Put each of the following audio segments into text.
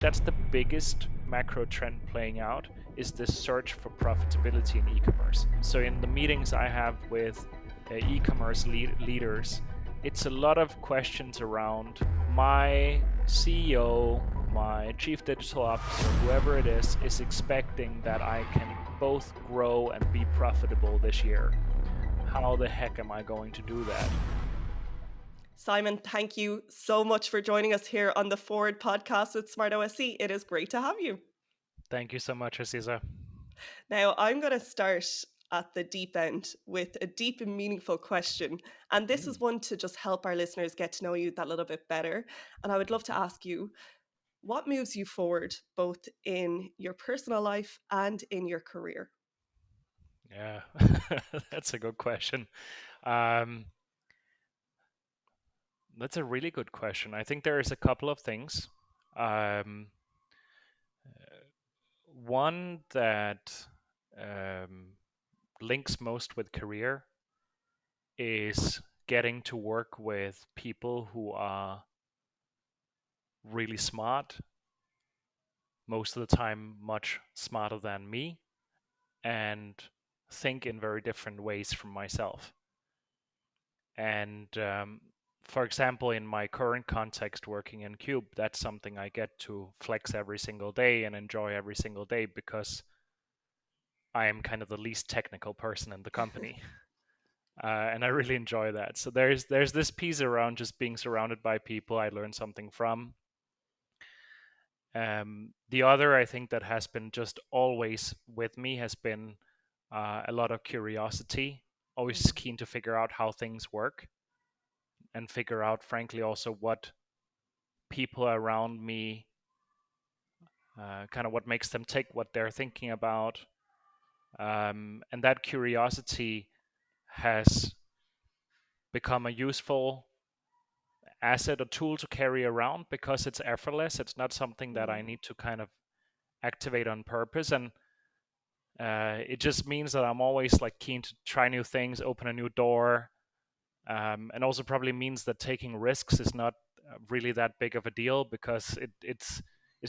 that's the biggest macro trend playing out, is this search for profitability in e-commerce. So in the meetings I have with e-commerce leaders, it's a lot of questions around my CEO, my chief digital officer, whoever it is expecting that I can both grow and be profitable this year. How the heck am I going to do that? Simon, thank you so much for joining us here on the Forward podcast with Smart OSC. It is great to have you. Thank you so much, Aziza. Now, I'm going to start at the deep end with a deep and meaningful question. And this is Mm. one to just help our listeners get to know you that little bit better. And I would love to ask you, what moves you forward both in your personal life and in your career? Yeah, that's a good question. Um, that's a really good question. I think there is a couple of things. Um, One that um, links most with career is getting to work with people who are really smart, most of the time much smarter than me, and think in very different ways from myself. And for example, in my current context working in Cube, that's something I get to flex every single day and enjoy every single day because I am kind of the least technical person in the company. And I really enjoy that. So there's this piece around just being surrounded by people I learn something from. The other, I think, that has been just always with me has been a lot of curiosity, always Mm, keen to figure out how things work and figure out, frankly, also what people around me, kind of what makes them tick, what they're thinking about. And that curiosity has become a useful asset or tool to carry around because it's effortless. It's not something that I mm, need to kind of activate on purpose. And it just means that I'm always like keen to try new things, open a new door. And also probably means that taking risks is not really that big of a deal because it's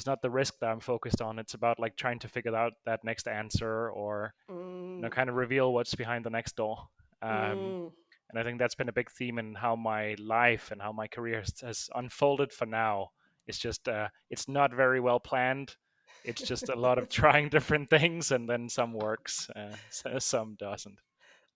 not the risk that I'm focused on. It's about like trying to figure out that next answer or mm, kind of reveal what's behind the next door. Um, mm. and I think that's been a big theme in how my life and how my career has unfolded for now. It's just it's not very well planned. It's just a lot of trying different things, and then some works, some doesn't.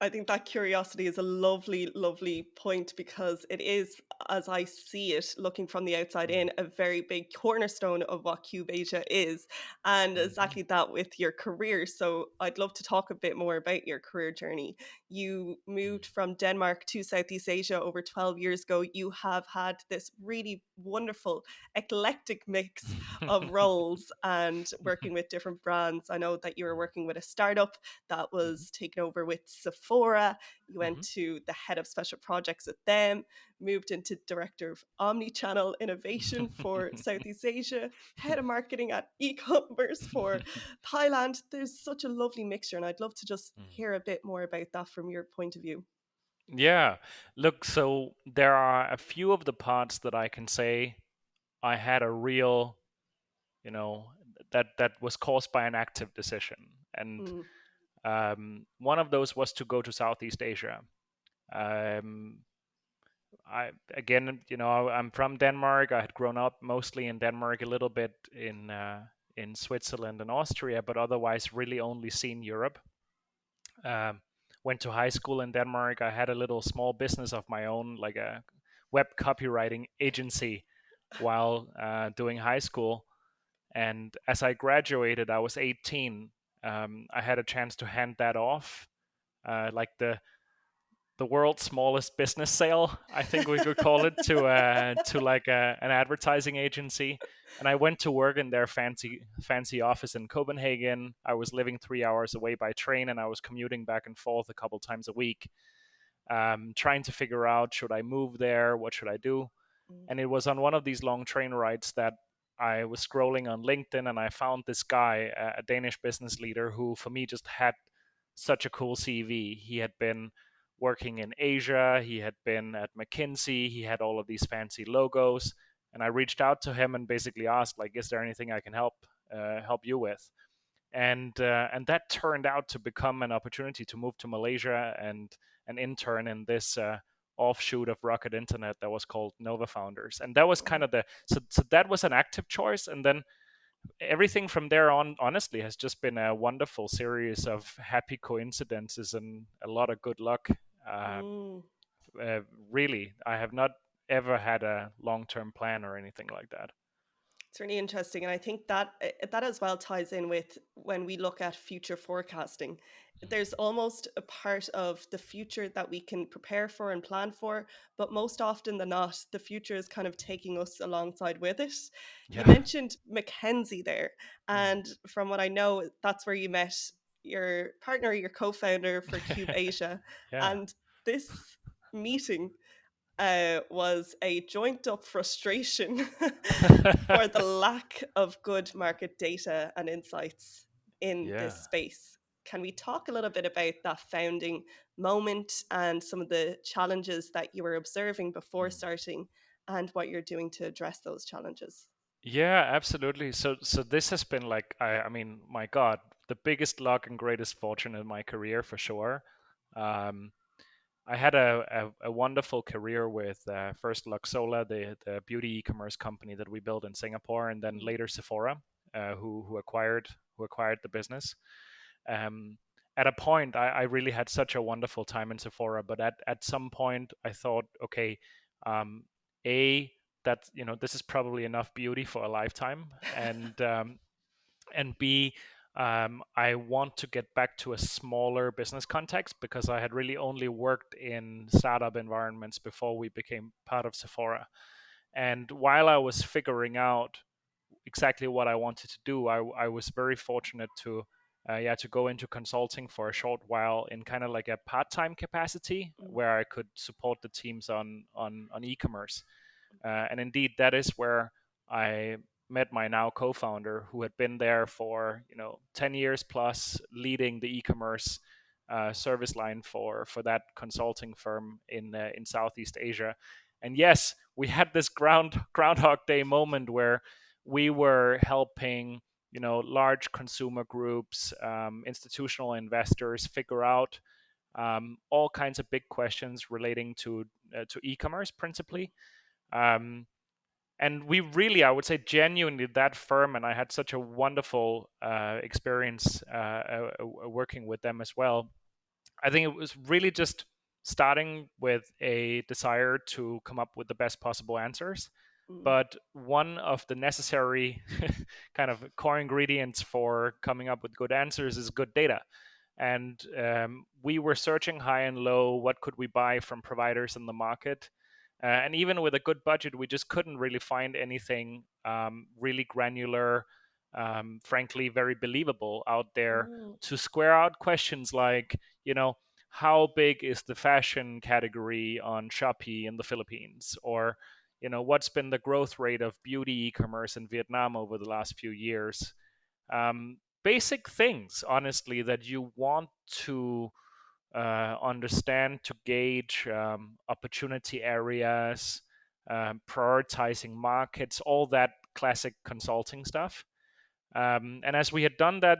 I think that curiosity is a lovely, lovely point because it is, as I see it, looking from the outside Mm. in, a very big cornerstone of what Cube Asia is. And Mhm. exactly that with your career. So I'd love to talk a bit more about your career journey. You moved from Denmark to Southeast Asia over 12 years ago. You have had this really wonderful, eclectic mix of roles and working with different brands. I know that you were working with a startup that Mhm. was taken over with Sephora. You went Mhm. to the head of special projects at them, moved into director of Omnichannel innovation for Southeast Asia, head of marketing at eCommerce for Thailand. There's such a lovely mixture, and I'd love to just Mm. hear a bit more about that from your point of view. Yeah. Look, so there are a few of the parts that I can say I had a real, you know, that was caused by an active decision. And Mm, one of those was to go to Southeast Asia. Um, I again, I'm from Denmark. I had grown up mostly in Denmark, a little bit in Switzerland and Austria, but otherwise really only seen Europe. Um, Went to high school in Denmark. I had a little small business of my own, like a web copywriting agency, while doing high school. And as I graduated, I was 18. I had a chance to hand that off, like the world's smallest business sale, I think we could call it, to like an advertising agency. And I went to work in their fancy office in Copenhagen. I was living 3 hours away by train, and I was commuting back and forth a couple times a week, trying to figure out, should I move there? What should I do? mm, And it was on one of these long train rides that I was scrolling on LinkedIn, and I found this guy, a Danish business leader, who for me just had such a cool CV. He had been working in Asia, he had been at McKinsey, he had all of these fancy logos, And I reached out to him and basically asked, like, is there anything I can help you with? And that turned out to become an opportunity to move to Malaysia and an intern in this offshoot of Rocket Internet that was called Nova Founders. And that was kind Mm. of so that was an active choice. And then everything from there on, honestly, has just been a wonderful series of happy coincidences and a lot of good luck. Uh, Mm. uh, Really, I have not ever had a long-term plan or anything like that. It's really interesting, and I think that that as well ties in with when we look at future forecasting. There's almost a part of the future that we can prepare for and plan for, but most often than not, the future is kind of taking us alongside with it. You Yeah. mentioned Mackenzie there, Mm. and from what I know, that's where you met your partner, your co-founder for Cube Asia, Yeah. and this meeting was a joint up frustration for the lack of good market data and insights in Yeah. this space. Can we talk a little bit about that founding moment and some of the challenges that you were observing before Mm. starting and what you're doing to address those challenges? Yeah, absolutely. So this has been like, I mean, my God, the biggest luck and greatest fortune in my career for sure. Um, I had a wonderful career with first Luxola, the beauty e-commerce company that we built in Singapore, and then Mm. later Sephora, who acquired the business. Um, at a point, I really had such a wonderful time in Sephora, but at some point, I thought, okay, um, a that this is probably enough beauty for a lifetime, and B, I want to get back to a smaller business context because I had really only worked in startup environments before we became part of Sephora. And while I was figuring out exactly what I wanted to do, I was very fortunate to go into consulting for a short while in kind of like a part-time capacity Mm. where I could support the teams on e-commerce. And indeed, that is where I met my now co-founder, who had been there for 10 years plus, leading the e-commerce service line for that consulting firm in Southeast Asia. And yes, we had this Groundhog Day moment where we were helping large consumer groups, institutional investors figure out all kinds of big questions relating to e-commerce principally. Um, and we really, I would say, genuinely, that firm and I had such a wonderful experience working with them as well. I think it was really just starting with a desire to come up with the best possible answers. Mm. But one of the necessary kind of core ingredients for coming up with good answers is good data. And we were searching high and low, what could we buy from providers in the market? And even with a good budget, we just couldn't really find anything really granular, frankly, very believable out there Mm. to square out questions like, how big is the fashion category on Shopee in the Philippines? Or, what's been the growth rate of beauty e-commerce in Vietnam over the last few years? Basic things, honestly, that you want to understand to gauge opportunity areas, prioritizing markets, all that classic consulting stuff. And as we had done that,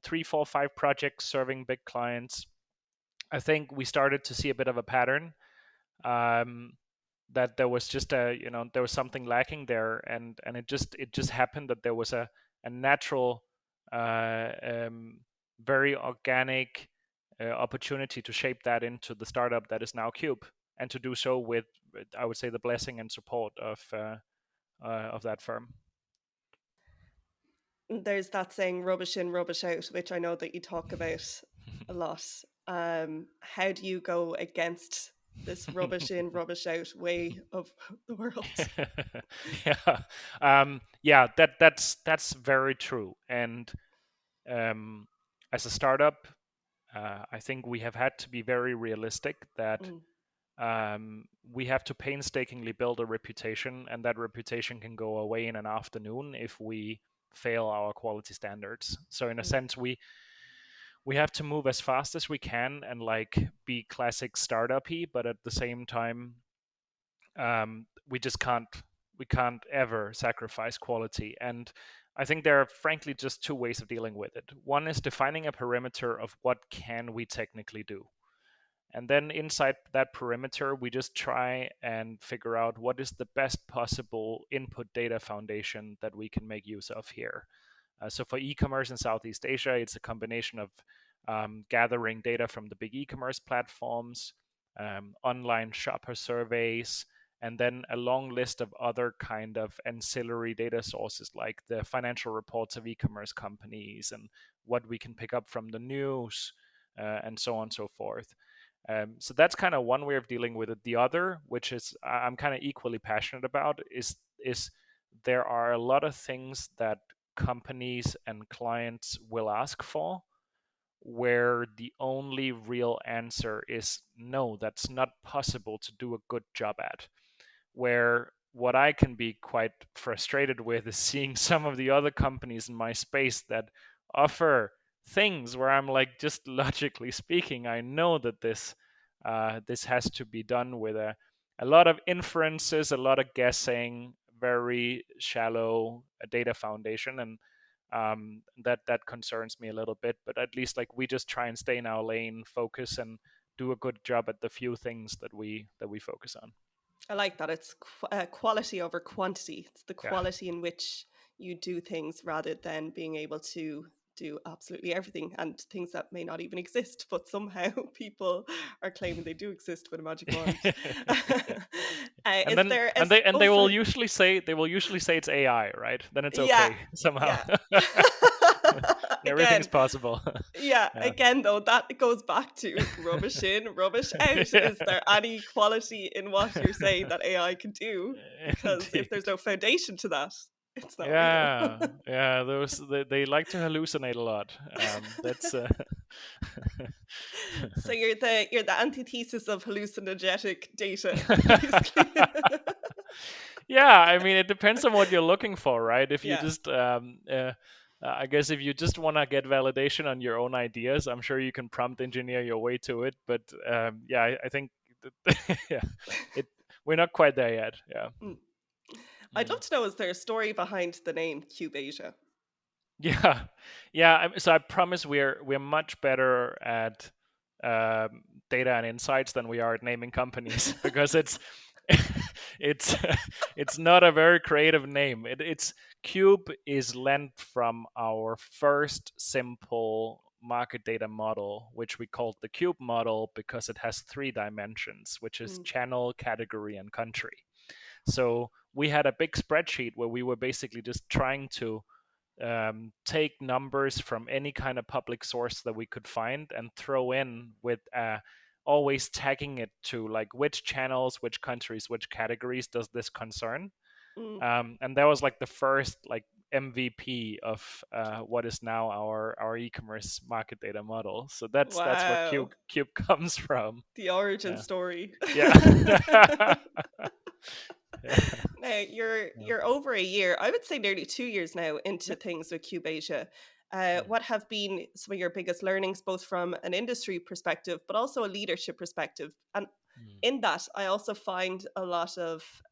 3, 4, 5 projects serving big clients, I think we started to see a bit of a pattern, um, that there was just there was something lacking there, and it just happened that there was a natural, uh, um, very organic opportunity to shape that into the startup that is now Cube, and to do so with, I would say, the blessing and support of that firm. There's that saying, rubbish in, rubbish out, which I know that you talk about a lot. How do you go against this rubbish in, rubbish out way of the world? Yeah, yeah, that's very true. And um, as a startup, I think we have had to be very realistic that Mm. we have to painstakingly build a reputation, and that reputation can go away in an afternoon if we fail our quality standards. So in a Mm. sense, we have to move as fast as we can and like be classic startup-y, but at the same time, we just can't. we can't ever sacrifice quality. And I think there are frankly just two ways of dealing with it. One is defining a perimeter of what can we technically do. And then inside that perimeter, we just try and figure out what is the best possible input data foundation that we can make use of here. So for e-commerce in Southeast Asia, it's a combination of gathering data from the big e-commerce platforms, online shopper surveys, and then a long list of other kind of ancillary data sources like the financial reports of e-commerce companies and what we can pick up from the news, and so on and so forth. So that's kind of one way of dealing with it. The other, which is I'm kind of equally passionate about, is there are a lot of things that companies and clients will ask for where the only real answer is no, that's not possible to do a good job at. Where what I can be quite frustrated with is seeing some of the other companies in my space that offer things where I'm like, just logically speaking, I know that this has to be done with a lot of inferences, a lot of guessing, very shallow data foundation, and that concerns me a little bit. But at least like we just try and stay in our lane, focus, and do a good job at the few things that we focus on. I like that. It's quality over quantity. It's the Yeah. quality in which you do things rather than being able to do absolutely everything and things that may not even exist, but somehow people are claiming they do exist with a magic wand. Yeah. And Is then there a, and they and oh, they will sorry. usually say it's AI, right? Then it's Yeah, okay somehow. yeah. Everything's Again, possible. yeah, Yeah. again, though, that goes back to rubbish in, rubbish out. Yeah. Is there any quality in what you're saying that AI can do? Because if there's Indeed. no foundation to that, it's not real. Yeah, yeah. Those they like to hallucinate a lot. That's So you're the antithesis of hallucinogenic data, basically. yeah. I mean, it depends on what you're looking for, right? If you Yeah. just I guess if you just want to get validation on your own ideas, I'm sure you can prompt engineer your way to it. But yeah, I think yeah, it we're not quite there yet. Yeah. Mm. I'd Mm. love to know, is there a story behind the name Cube Asia? Yeah, yeah. So I promise we're much better at data and insights than we are at naming companies because it's it's it's not a very creative name. It's Cube is lent from our first simple market data model, which we called the Cube model because it has three dimensions, which is Mm, channel, category, and country. So we had a big spreadsheet where we were basically just trying to take numbers from any kind of public source that we could find and throw in with always tagging it to like which channels, which countries, which categories does this concern. mm. And that was like the first like MVP of what is now our e-commerce market data model. So that's where Wow. Cube comes from. The origin Yeah. story. Yeah. Yeah. Now you're Yeah. you're over a year, I would say nearly 2 years now into Yep. things with Cube Asia. Mm. What have been some of your biggest learnings, both from an industry perspective, but also a leadership perspective? And Mm. in that, I also find a lot of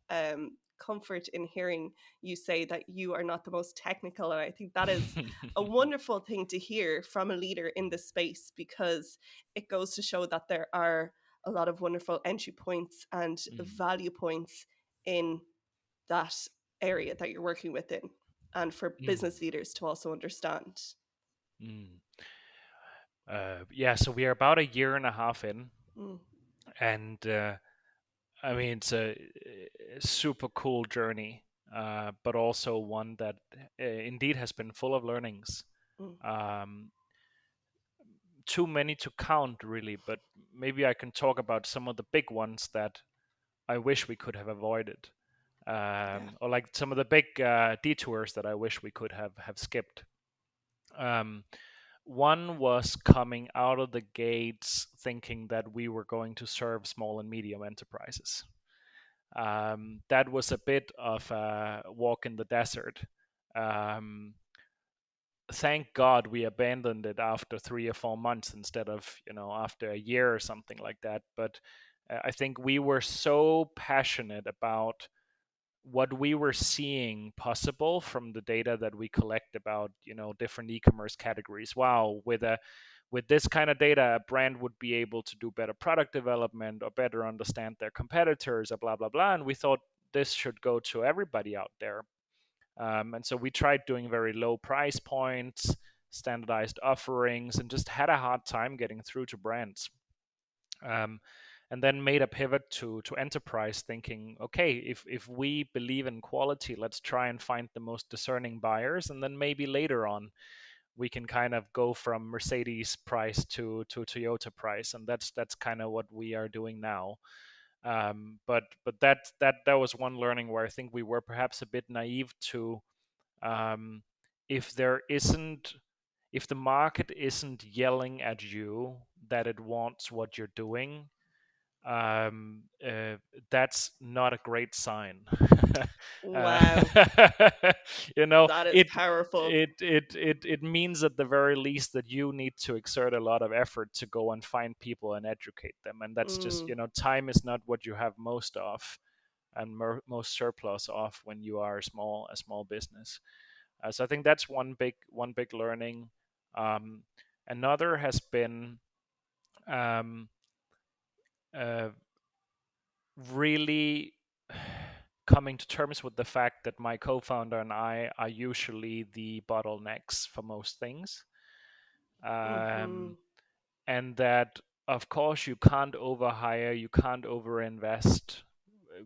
comfort in hearing you say that you are not the most technical. And I think that is a wonderful thing to hear from a leader in this space, because it goes to show that there are a lot of wonderful entry points and Mm. value points in that area that you're working within, and for Mm. business leaders to also understand. Mm. Yeah, so we are about a year and a half in, Mm, and I mean it's a super cool journey, but also one that indeed has been full of learnings. mm, Um, Too many to count, really, but maybe I can talk about some of the big ones that I wish we could have avoided, yeah. or like some of the big detours that I wish we could have skipped. Um, One was coming out of the gates thinking that we were going to serve small and medium enterprises. That was a bit of a walk in the desert. Um, Thank God we abandoned it after 3 or 4 months instead of after a year or something like that. But I think we were so passionate about what we were seeing possible from the data that we collect about, different e-commerce categories. Wow, with this kind of data, a brand would be able to do better product development or better understand their competitors, or blah blah blah. And we thought this should go to everybody out there. And so we tried doing very low price points, standardized offerings, and just had a hard time getting through to brands. Um, and then made a pivot to enterprise, thinking, okay, if we believe in quality, let's try and find the most discerning buyers, and then maybe later on we can kind of go from Mercedes price to Toyota price, and that's kind of what we are doing now. But that was one learning where I think we were perhaps a bit naive to, um, if there isn't if the market isn't yelling at you that it wants what you're doing, um, uh, that's not a great sign. uh, Wow, you know, that is it, powerful. it means at the very least that you need to exert a lot of effort to go and find people and educate them, and that's just, Mm, time is not what you have most of, and most surplus of when you are a small business. So I think that's one big learning. Um, Another has been, um, uh, really coming to terms with the fact that my co-founder and I are usually the bottlenecks for most things, mm-hmm, um, and that of course you can't overhire, you can't overinvest,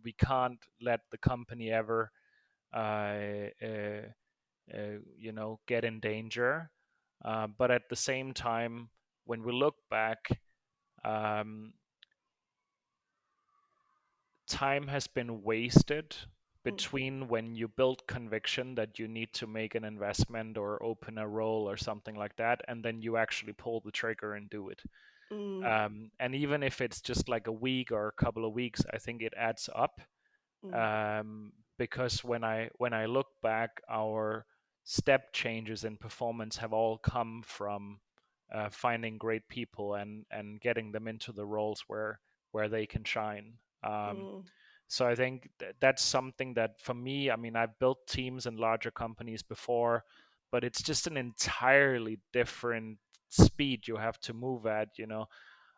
we can't let the company ever, uh, uh, get in danger. But at the same time, when we look back, um, time has been wasted mm, between when you build conviction that you need to make an investment or open a role or something like that, and then you actually pull the trigger and do it. mm, And even if it's just like a week or a couple of weeks, I think it adds up. mm, Because when I look back, our step changes in performance have all come from, finding great people and getting them into the roles where they can shine. Um, mm, so I think that's something that for me, I mean, I've built teams in larger companies before, but it's just an entirely different speed you have to move at.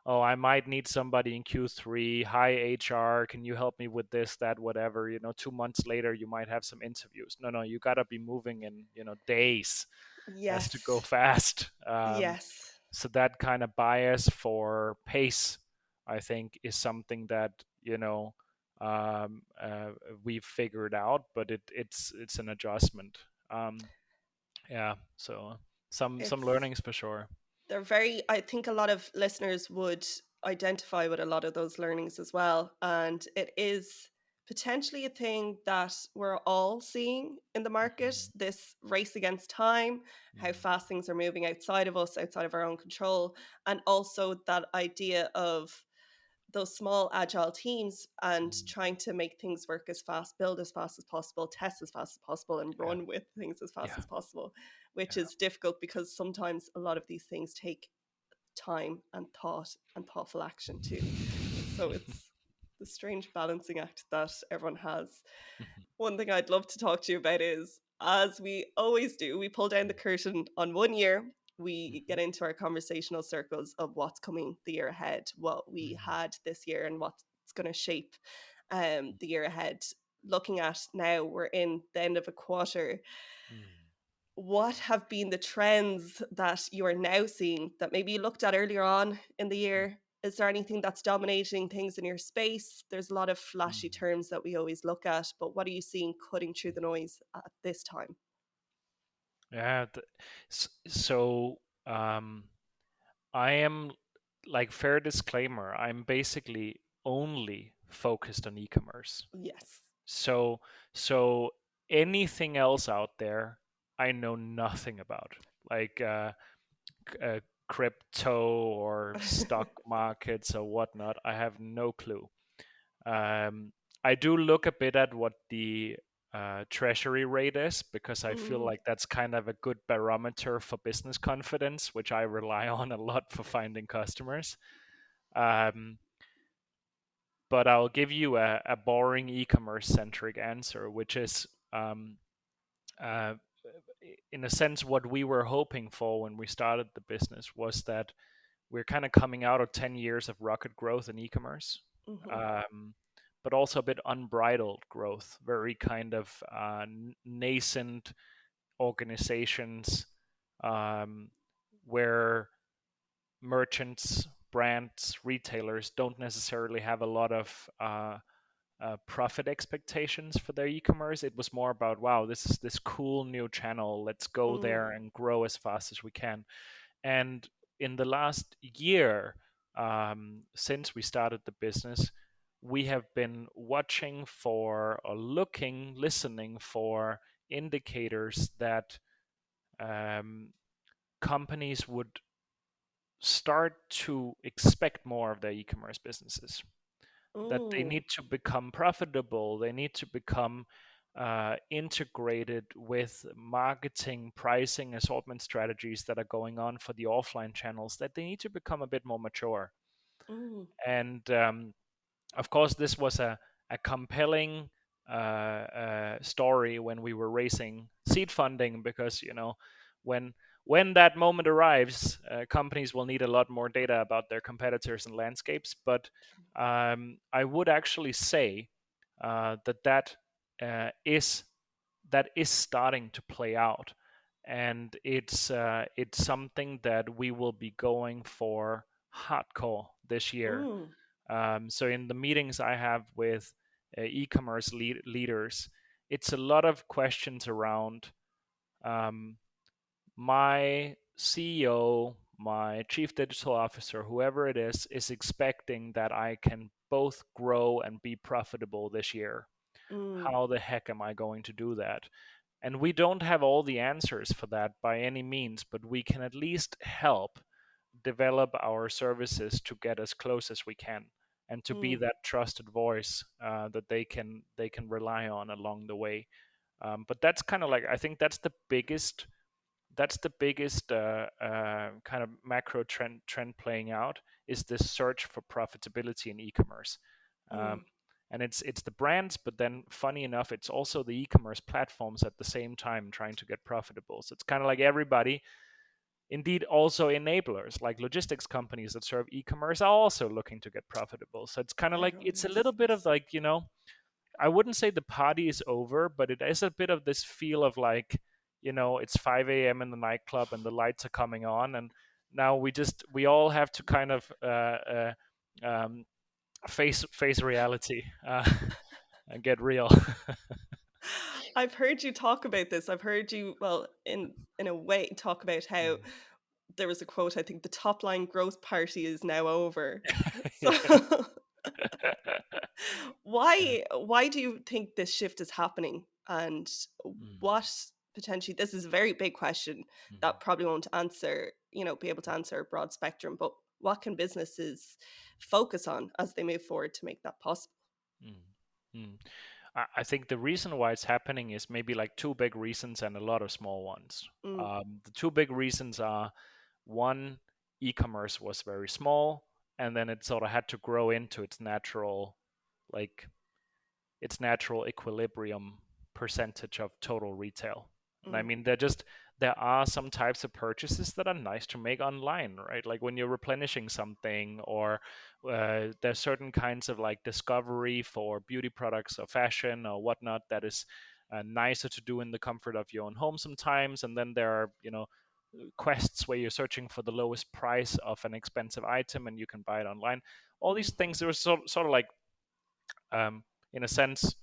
Oh, I might need somebody in Q3. Hi, HR, can you help me with this, that, whatever? 2 months later, you might have some interviews. No, no, you got to be moving in, days. Has to go yes, fast. yes, So that kind of bias for pace, I think, is something that, um, uh, we've figured out, but it's an adjustment. Um, yeah, so some it's learnings for sure. they're very, I think a lot of listeners would identify with a lot of those learnings as well, and it is potentially a thing that we're all seeing in the market, Mhm. this race against time, how Mhm. fast things are moving outside of us, outside of our own control, and also that idea of those small agile teams and Mhm. trying to make things work as fast, build as fast as possible, test as fast as possible, and Yeah, run with things as fast yeah, as possible, which yeah. is difficult because sometimes a lot of these things take time and thought and thoughtful action too. So it's the strange balancing act that everyone has. One thing I'd love to talk to you about is, as we always do, we pull down the curtain on one year. We Mhm. get into our conversational circles of what's coming the year ahead, what we Mhm. had this year, and what's going to shape the year ahead. Looking at now, we're in the end of a quarter. Mhm. What have been the trends that you are now seeing that maybe you looked at earlier on in the year? Is there anything that's dominating things in your space? There's a lot of flashy Mhm. terms that we always look at, but what are you seeing cutting through the noise at this time? Yeah. So, um, I am, like, fair disclaimer, I'm basically only focused on e-commerce. Yes. So so anything else out there, I know nothing about. Like, crypto or stock markets or whatnot, I have no clue. Um, I do look a bit at what the, treasury rate is, because I feel Mm, like that's kind of a good barometer for business confidence, which I rely on a lot for finding customers. Um, but I'll give you a boring e-commerce centric answer, which is uh, in a sense what we were hoping for when we started the business was that we're kind of coming out of 10 years of rocket growth in e-commerce, Mm-hmm. um, but also a bit unbridled growth, very kind of nascent organizations, um, where merchants, brands, retailers don't necessarily have a lot of profit expectations for their e-commerce. It was more about, wow, this is this cool new channel. Let's go there Mm. and grow as fast as we can. And in the last year, since we started the business, we have been watching for or looking, listening for indicators that um, companies would start to expect more of their e-commerce businesses, that they Mm. need to become profitable, they need to become integrated with marketing, pricing, assortment strategies that are going on for the offline channels, that they need to become a bit more mature. Mm. And of course, this was a compelling story when we were raising seed funding, because when when that moment arrives, companies will need a lot more data about their competitors and landscapes. But I would actually say that is starting to play out, and it's something that we will be going for hardcore this year. Mm. So in the meetings I have with e-commerce leaders, it's a lot of questions around um, my CEO, my chief digital officer, whoever it is expecting that I can both grow and be profitable this year. Mm. How the heck am I going to do that? And we don't have all the answers for that by any means, but we can at least help develop our services to get as close as we can, and to be Mm. that trusted voice that they can rely on along the way. But that's kind of like, I think that's the biggest kind of macro trend playing out, is this search for profitability in e-commerce. Um, Mm. and it's the brands, but then funny enough, it's also the e-commerce platforms at the same time trying to get profitable. So it's kind of like everybody. Indeed, also enablers like logistics companies that serve e-commerce are also looking to get profitable. So it's kind of like, Everyone it's a is. little bit of like, I wouldn't say the party is over, but it is a bit of this feel of like, it's 5 a.m. in the nightclub and the lights are coming on, and now we all have to kind of um, face reality, and get real. I've heard you talk about this. I've heard you, well, in a way, talk about how there was a quote, I think the top line growth party is now over. So Yeah. Yeah. why do you think this shift is happening? And Mm, what potentially, this is a very big question mhm, that probably won't answer, be able to answer a broad spectrum, but what can businesses focus on as they move forward to make that possible? mm, mm. I think the reason why it's happening is maybe like two big reasons and a lot of small ones. Mm. The two big reasons are, one, e-commerce was very small, and then it sort of had to grow into like its natural equilibrium percentage of total retail. And I Mm. mean, there are some types of purchases that are nice to make online, right? Like when you're replenishing something, or there's certain kinds of like discovery for beauty products or fashion or whatnot that is nicer to do in the comfort of your own home sometimes. And then there are, quests where you're searching for the lowest price of an expensive item and you can buy it online. All these Mm. things, there was sort of like, in a sense,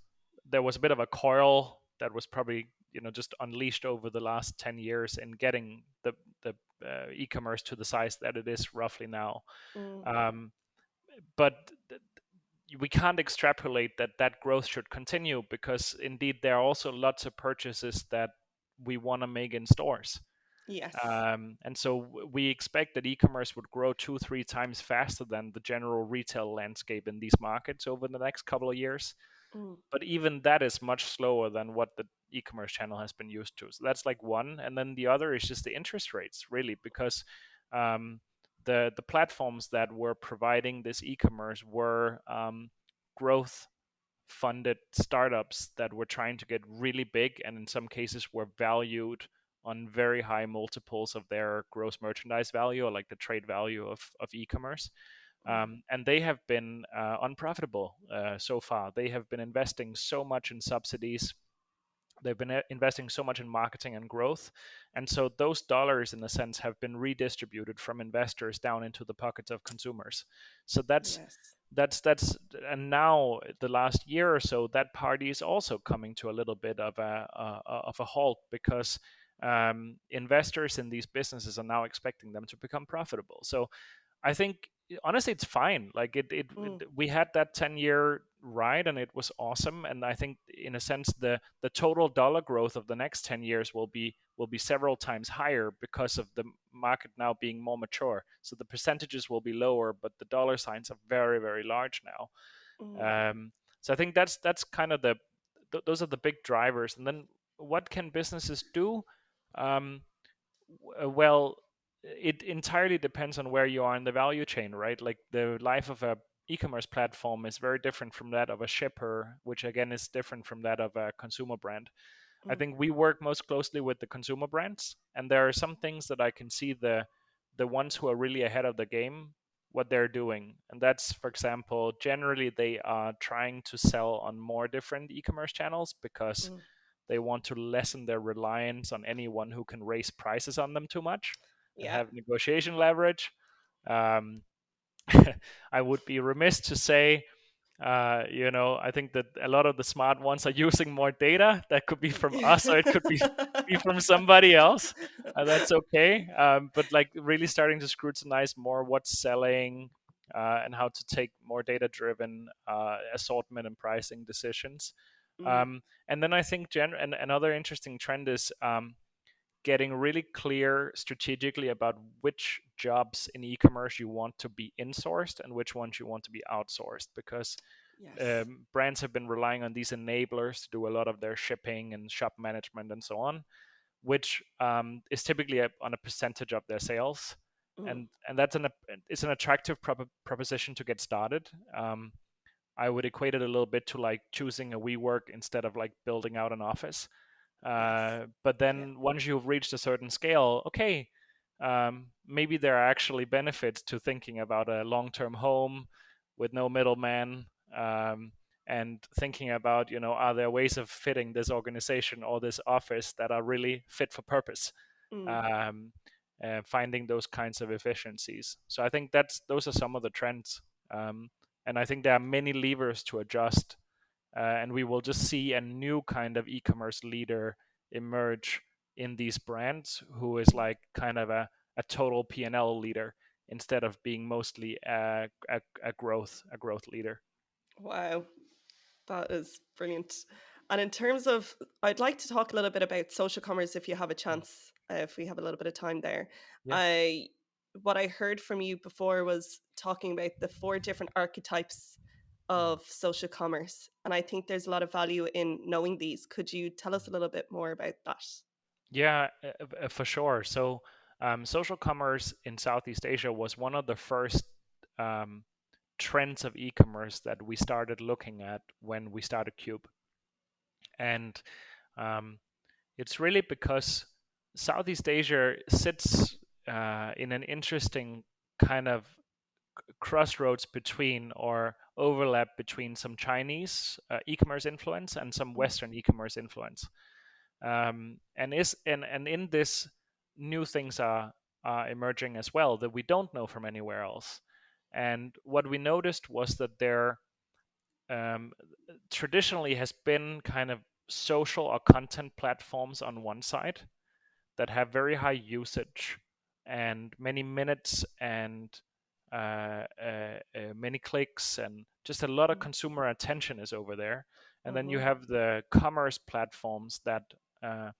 there was a bit of a coil that was probably, just unleashed over the last 10 years in getting the e-commerce to the size that it is roughly now. Mm. um, but we can't extrapolate that that growth should continue, because indeed there are also lots of purchases that we want to make in stores. Yes. And so we expect that e-commerce would grow 2-3 times faster than the general retail landscape in these markets over the next couple of years. Mm. But even that is much slower than what the e-commerce channel has been used to. So that's like one, and then the other is just the interest rates, really, because um, the platforms that were providing this e-commerce were growth funded startups that were trying to get really big, and in some cases were valued on very high multiples of their gross merchandise value, or like the trade value of e-commerce. Mm. And they have been unprofitable so far. They have been investing so much in subsidies. They've been investing so much in marketing and growth. And so those dollars, in a sense, have been redistributed from investors down into the pockets of consumers. So Yes. and now the last year or so, that party is also coming to a little bit of a halt, because investors in these businesses are now expecting them to become profitable. So I think honestly it's fine. Like Mm. we had that 10-year ride and it was awesome. And I think in a sense the total dollar growth of the next 10 years will be several times higher because of the market now being more mature. So the percentages will be lower, but the dollar signs are very, very large now. Mm. So I think that's kind of those are the big drivers. And then what can businesses do? Um, well, it entirely depends on where you are in the value chain, right? Like the life of a e-commerce platform is very different from that of a shipper, which again is different from that of a consumer brand. I Mm. think we work most closely with the consumer brands, and there are some things that I can see the ones who are really ahead of the game what they're doing. And that's, for example, generally they are trying to sell on more different e-commerce channels because Mm. they want to lessen their reliance on anyone who can raise prices on them too much and Yeah. have negotiation leverage. Um, I would be remiss to say, I think that a lot of the smart ones are using more data. That could be from us, or it could be from somebody else. That's okay. But like really starting to scrutinize more what's selling, and how to take more data-driven assortment and pricing decisions. Mm. And then I think and another interesting trend is getting really clear strategically about which jobs in e-commerce you want to be insourced and which ones you want to be outsourced, because Yes. brands have been relying on these enablers to do a lot of their shipping and shop management and so on, which is typically on a percentage of their sales. Mm. And it's an attractive proposition to get started. I would equate it a little bit to like choosing a WeWork instead of like building out an office. Yes. But Yeah. then once you've reached a certain scale, okay, maybe there are actually benefits to thinking about a long-term home with no middleman, and thinking about, are there ways of fitting this organization or this office that are really fit for purpose? Mm. Um, Finding those kinds of efficiencies. So I think those are some of the trends, and I think there are many levers to adjust, and we will just see a new kind of e-commerce leader emerge in these brands who is Mm. like kind of a total P&L leader instead of being mostly a growth leader. Wow. That is brilliant. And in terms of, I'd like to talk a little bit about social commerce if you have a Mm. chance, if we have a little bit of time there. Yeah. I what I heard from you before was talking about the four different archetypes Mm. of social commerce, and I think there's a lot of value in knowing these. Could you tell us a little bit more about that? Yeah, for sure. So social commerce in Southeast Asia was one of the first um, trends of e-commerce that we started looking at when we started Cube. And um, it's really because Southeast Asia sits in an interesting kind of crossroads between, or overlap between, some Chinese e-commerce influence and some Mm. Western e-commerce influence. And in this, new things are emerging as well that we don't know from anywhere else. And what we noticed was that there um, traditionally has been kind of social or content platforms on one side that have very high usage and many minutes and many clicks, and just a lot of Mm. consumer attention is over there. And then you Mm-hmm. have the commerce platforms that uh,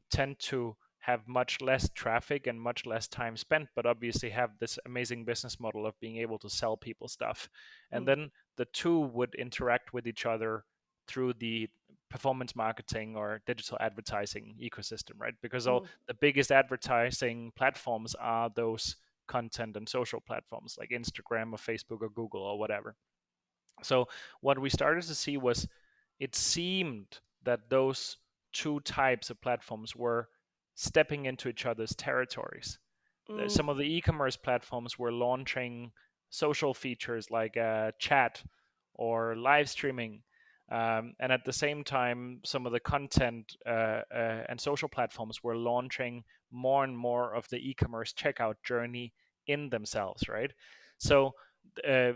tend to have much less traffic and much less time spent, but obviously have this amazing business model of being able to sell people stuff. And Mm. then the two would interact with each other through the performance marketing or digital advertising ecosystem, right? Because all Mm. the biggest advertising platforms are those content and social platforms like Instagram or Facebook or Google or whatever. So what we started to see was it seemed that those two types of platforms were stepping into each other's territories. Mm, Some of the e-commerce platforms were launching social features like chat or live streaming. And at the same time, some of the content and social platforms were launching more and more of the e-commerce checkout journey in themselves, right? So uh,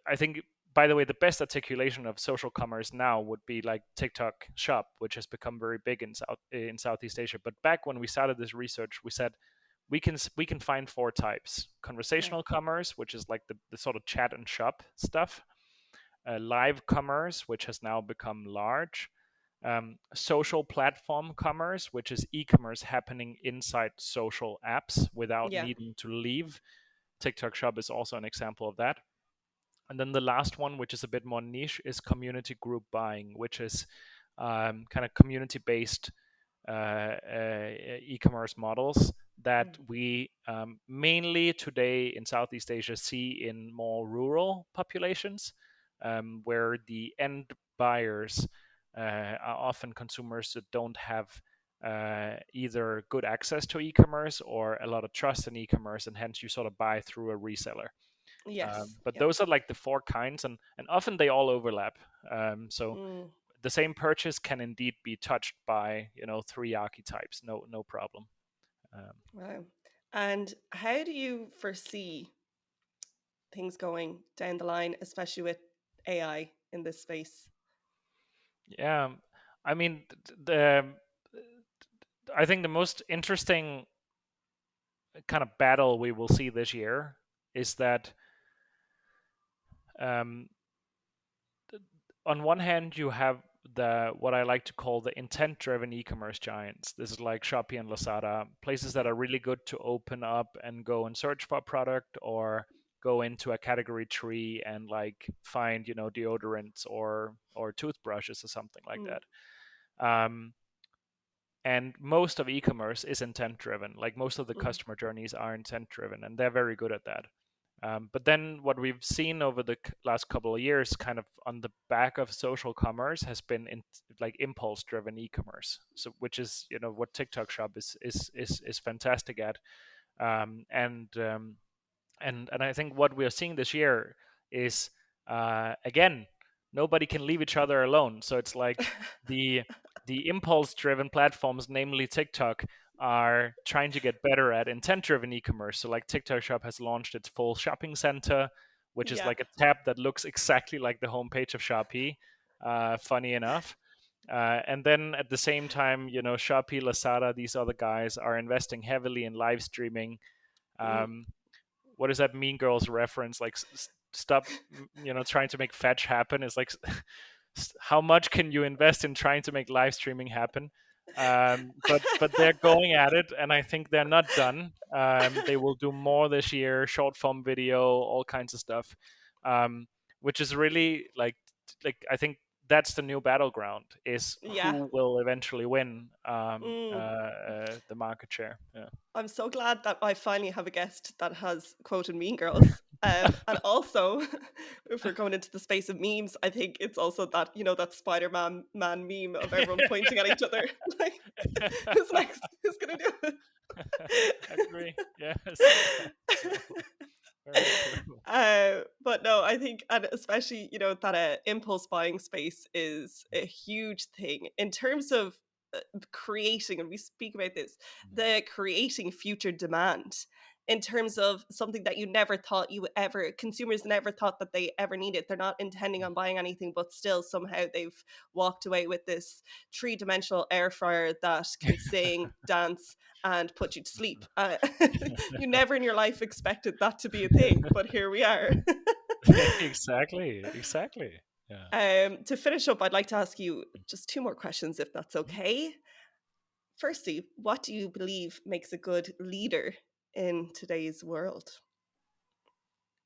I think, by the way, the best articulation of social commerce now would be like TikTok Shop, which has become very big in Southeast Asia. But back when we started this research, we said we can find four types: yeah. conversational commerce, which is like the sort of chat and shop stuff; live commerce, which has now become large; social platform commerce, which is e-commerce happening inside social apps without Yeah. needing to leave. TikTok Shop is also an example of that. And then the last one, which is a bit more niche, is community group buying, which is kind of community based e-commerce models that Mm, we mainly today in Southeast Asia see in more rural populations, where the end buyers are often consumers that don't have either good access to e-commerce or a lot of trust in e-commerce, and hence you sort of buy through a reseller. yes. But Yeah. those are like the four kinds, and often they all overlap. So Mm, the same purchase can indeed be touched by three archetypes, no problem. um, wow. And how do you foresee things going down the line, especially with AI in this space? yeah, I mean, the I think the most interesting kind of battle we will see this year is that, um, on one hand you have the what I like to call the intent driven e-commerce giants. This is like Shopee and Lazada, places that are really good to open up and go and search for a product, or go into a category tree and like find deodorants or toothbrushes or something like Mm, that. um, and most of e-commerce is intent driven. Like most of the mm, customer journeys are intent driven, and they're very good at that. But then what we've seen over the last couple of years, kind of on the back of social commerce, has been like impulse driven e-commerce. So which is what TikTok Shop is fantastic at. And I think what we are seeing this year is, again, nobody can leave each other alone. So it's like the the impulse driven platforms, namely TikTok, are trying to get better at intent driven e-commerce. So like TikTok Shop has launched its full shopping center, which is yeah. like a tab that looks exactly like the homepage of Shopee. Funny enough. And then at the same time, Shopee, Lazada, these other guys are investing heavily in live streaming. Mm, Um, what is that Mean Girls reference? Like, stop, trying to make fetch happen. It's like, how much can you invest in trying to make live streaming happen? But they're going at it, and I think they're not done. They will do more this year, short form video, all kinds of stuff, which is really like I think that's the new battleground: is yeah. who will eventually win Mm. the market share. Yeah. I'm so glad that I finally have a guest that has quoted Mean Girls. And also, if we're going into the space of memes, I think it's also that, that Spider-Man man meme of everyone pointing at each other. Like, who's next? Who's going to do Agree. Yes. it? True. Very true. But no, I think, and especially, that impulse buying space is a huge thing in terms of creating, and we speak about this, the creating future demand in terms of something that you never thought you ever, consumers never thought that they ever needed. They're not intending on buying anything, but still somehow they've walked away with this three-dimensional air fryer that can sing, dance, and put you to sleep. You never in your life expected that to be a thing, but here we are. Exactly. Exactly. Yeah. To finish up, I'd like to ask you just two more questions, if that's okay. Firstly, what do you believe makes a good leader in today's world?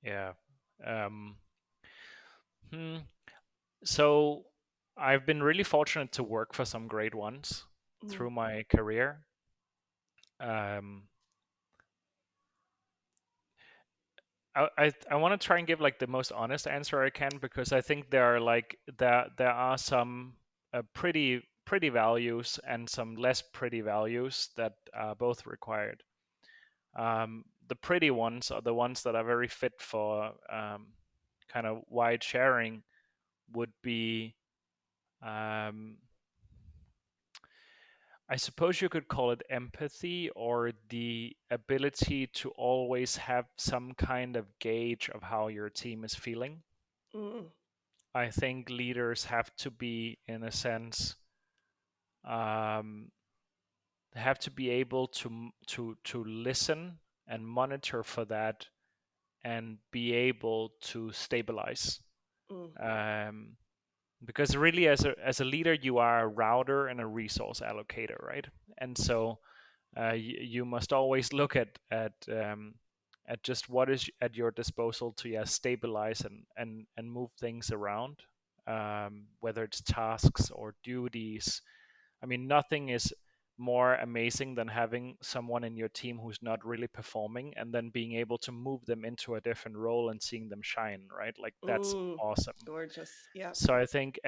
Yeah. Um, hmm. So I've been really fortunate to work for some great ones Mm, through my career. Um, I want to try and give like the most honest answer I can, because I think there are like there are some pretty values and some less pretty values that are both required. The pretty ones are the ones that are very fit for kind of wide sharing, would be um, I suppose you could call it empathy, or the ability to always have some kind of gauge of how your team is feeling. Mm, I think leaders have to be, in a sense, um, have to be able to listen and monitor for that, and be able to stabilize. mm, Um, because really, as a leader, you are a router and a resource allocator, right? And so you must always look at just what is at your disposal to, yeah, stabilize and move things around, whether it's tasks or duties. I mean, nothing is more amazing than having someone in your team who's not really performing, and then being able to move them into a different role and seeing them shine, right? Like, that's mm. awesome. Gorgeous. Yeah. So I think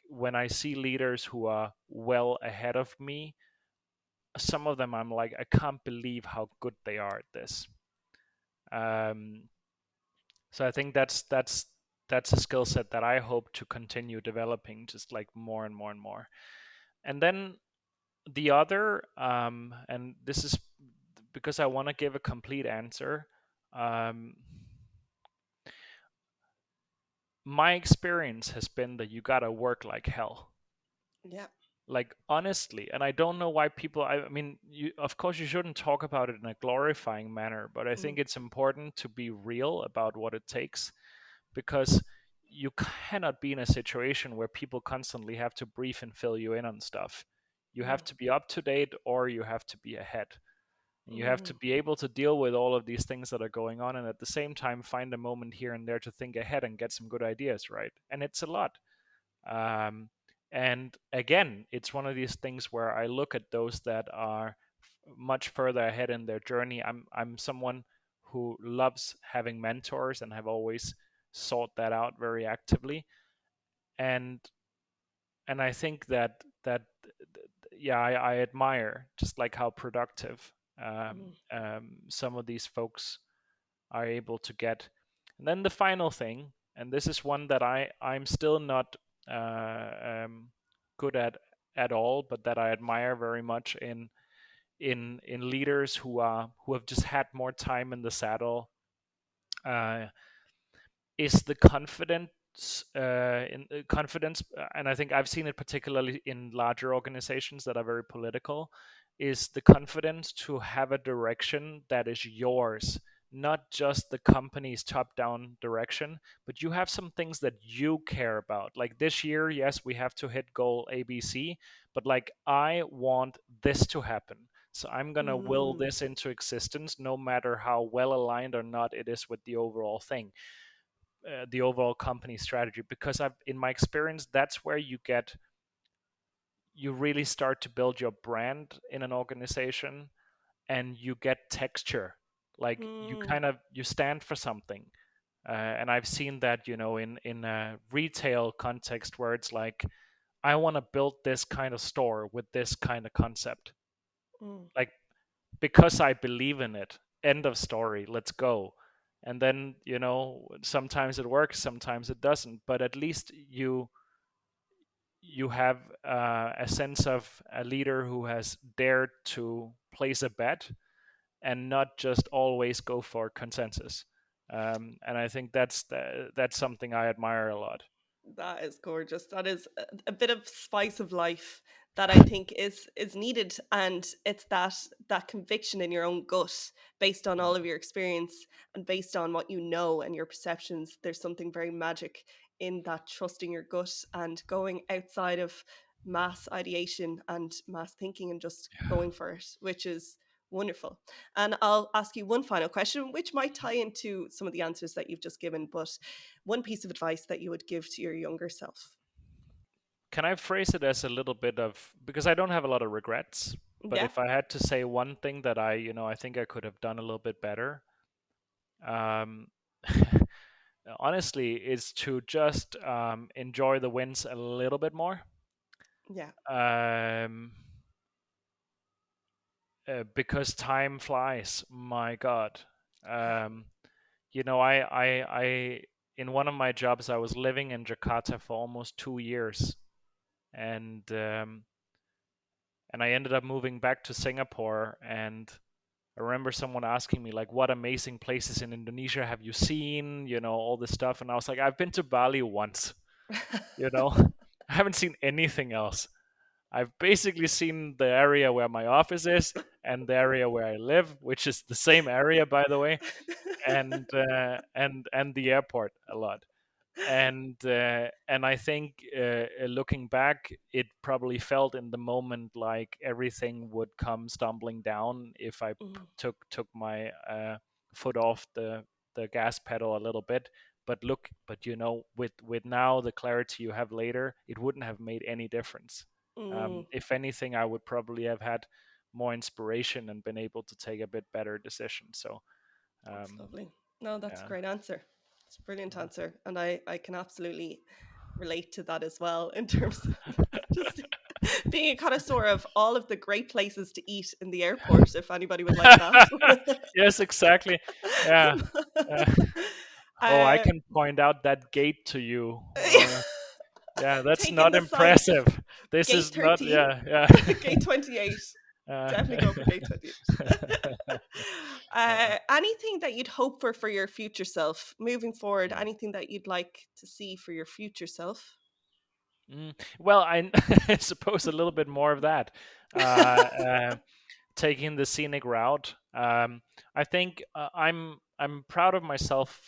when I see leaders who are well ahead of me, some of them I'm like, I can't believe how good they are at this. Um, so I think that's a skill set that I hope to continue developing, just like more and more and more. And then the other, and this is because I want to give a complete answer. Um, my experience has been that you gotta work like hell. Yeah. Like, honestly, and I don't know why people, I mean, you, of course you shouldn't talk about it in a glorifying manner, but I Mm, think it's important to be real about what it takes, because you cannot be in a situation where people constantly have to brief and fill you in on stuff. You mm, have to be up to date, or you have to be ahead, and you have to mm, be able to deal with all of these things that are going on, and at the same time find a moment here and there to think ahead and get some good ideas, right? And it's a lot. um, and again, it's one of these things where I look at those that are much further ahead in their journey. I'm someone who loves having mentors and have always sought that out very actively. And I think that yeah, I admire just like how productive mm. some of these folks are able to get. And then the final thing, and this is one that I'm still not good at all, but that I admire very much in leaders who have just had more time in the saddle, uh, is the confidence, and I think I've seen it particularly in larger organizations that are very political, is the confidence to have a direction that is yours, not just the company's top-down direction, but you have some things that you care about. Like this year, yes, we have to hit goal ABC, but like, I want this to happen. So I'm going to will Mm, this into existence, no matter how well aligned or not it is with the overall thing, the overall company strategy. Because in my experience, that's where you really start to build your brand in an organization, and you get texture. Like, mm, you stand for something. And I've seen that, in a retail context, where it's like, I want to build this kind of store with this kind of concept. mm. Like, because I believe in it. End of story. Let's go. And then, sometimes it works, sometimes it doesn't, but at least you have a sense of a leader who has dared to place a bet and not just always go for consensus. And I think that's something I admire a lot. That is gorgeous. That is a bit of spice of life that I think is needed, and it's that conviction in your own gut, based on all of your experience and based on what you know and your perceptions. There's something very magic in that, trusting your gut and going outside of mass ideation and mass thinking and just going for it, which is wonderful. And I'll ask you one final question, which might tie into some of the answers that you've just given, but one piece of advice that you would give to your younger self. Can I phrase it as a little bit of, because I don't have a lot of regrets, but Yeah. if I had to say one thing that I think I could have done a little bit better, um, honestly, is to just enjoy the wins a little bit more. Yeah. Um, because time flies. My God. Um, I in one of my jobs, I was living in Jakarta for almost 2 years, and I ended up moving back to Singapore. And I remember someone asking me like, "What amazing places in Indonesia have you seen?" All this stuff, and I was like, "I've been to Bali once." You know, I haven't seen anything else. I've basically seen the area where my office is and the area where I live, which is the same area, by the way, and the airport a lot. And I think looking back, it probably felt in the moment like everything would come stumbling down if I Mm, took my foot off the gas pedal a little bit. But with now the clarity you have later, it wouldn't have made any difference. mm, If anything, I would probably have had more inspiration and been able to take a bit better decisions. So that's um, lovely. No, that's a yeah. great answer. It's a brilliant answer. And I can absolutely relate to that as well in terms of just being a connoisseur of all of the great places to eat in the airport, if anybody would like that. Yes, exactly. Yeah. Uh, oh, I uh, can point out that gate to you. Yeah, that's take in not the sights. impressive. This Gate is not. 13, Yeah, yeah. gate 28. uh, Definitely go for gate 28. Anything that you'd hope for your future self moving forward, mm, anything that you'd like to see for your future self? well, I suppose a little bit more of that. Uh, Taking the scenic route. I think I'm proud of myself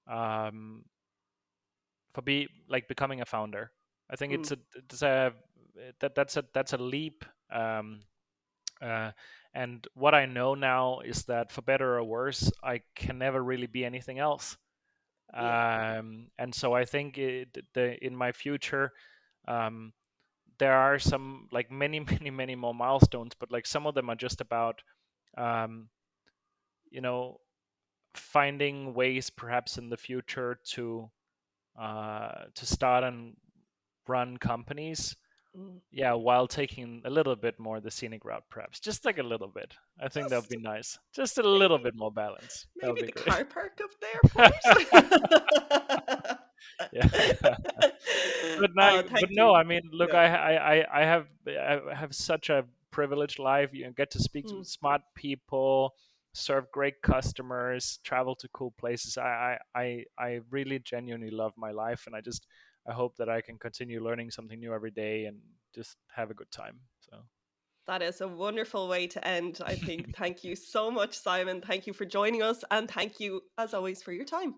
um, becoming a founder. I think Mm, that's a leap. Uh, and what I know now is that for better or worse, I can never really be anything else. yeah. And so I think in my future, um, there are some like many, many, many more milestones, but like some of them are just about, um, you know, finding ways perhaps in the future to start and run companies, Mm. yeah, while taking a little bit more the scenic route, perhaps just like a little bit. I think that would Just be nice, just a little maybe bit more balance. That would maybe be the great. car park of the airport. Yeah. but now Oh, but thank no, you. I mean, look, Yeah. I have such a privileged life. You get to speak to Mm. smart people, serve great customers, travel to cool places. I really genuinely love my life, and I hope that I can continue learning something new every day and just have a good time. So That is a wonderful way to end, I think. Thank you so much, Simon. Thank you for joining us. And thank you, as always, for your time.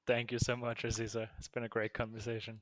thank you so much, Aziza. It's been a great conversation.